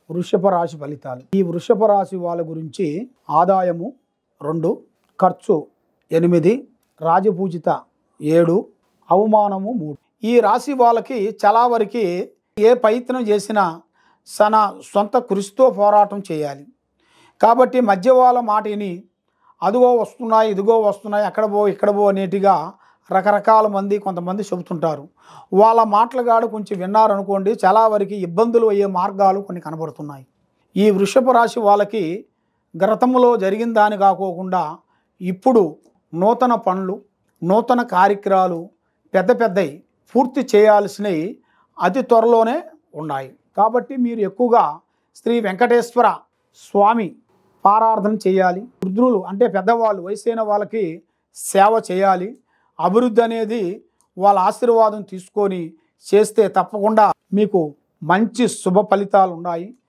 వృషభ రాశి ఫలితాలు. ఈ వృషభ రాశి వాళ్ళ గురించి ఆదాయము 2, ఖర్చు 8, రాజపూజిత 7, అవమానము 3. ఈ రాశి వాళ్ళకి చాలా వరకు ఏ ప్రయత్నం చేసినా తన సొంత కృషితో పోరాటం చేయాలి. కాబట్టి మధ్య వాళ్ళ మాటని అదిగో వస్తున్నాయి, ఇదిగో వస్తున్నాయి, అక్కడ పో ఇక్కడ పో అనేటిగా రకరకాల మంది కొంతమంది చెబుతుంటారు. వాళ్ళ మాటలుగాడు కొంచెం విన్నారనుకోండి, చాలా వరకు ఇబ్బందులు అయ్యే మార్గాలు కొన్ని కనబడుతున్నాయి. ఈ వృషభ రాశి వాళ్ళకి గతంలో జరిగిన దాని కాకోకుండా ఇప్పుడు నూతన పనులు, నూతన కార్యక్రమాలు పెద్ద పెద్దవి పూర్తి చేయాల్సినవి అతి త్వరలోనే ఉన్నాయి. కాబట్టి మీరు ఎక్కువగా శ్రీ వెంకటేశ్వర స్వామి పారార్థన చేయాలి. వృద్ధులు అంటే పెద్దవాళ్ళు, వయసైన వాళ్ళకి సేవ చేయాలి. అభివృద్ధి అనేది వాళ్ళ ఆశీర్వాదం తీసుకొని చేస్తే తప్పకుండా మీకు మంచి శుభ ఫలితాలు ఉన్నాయి.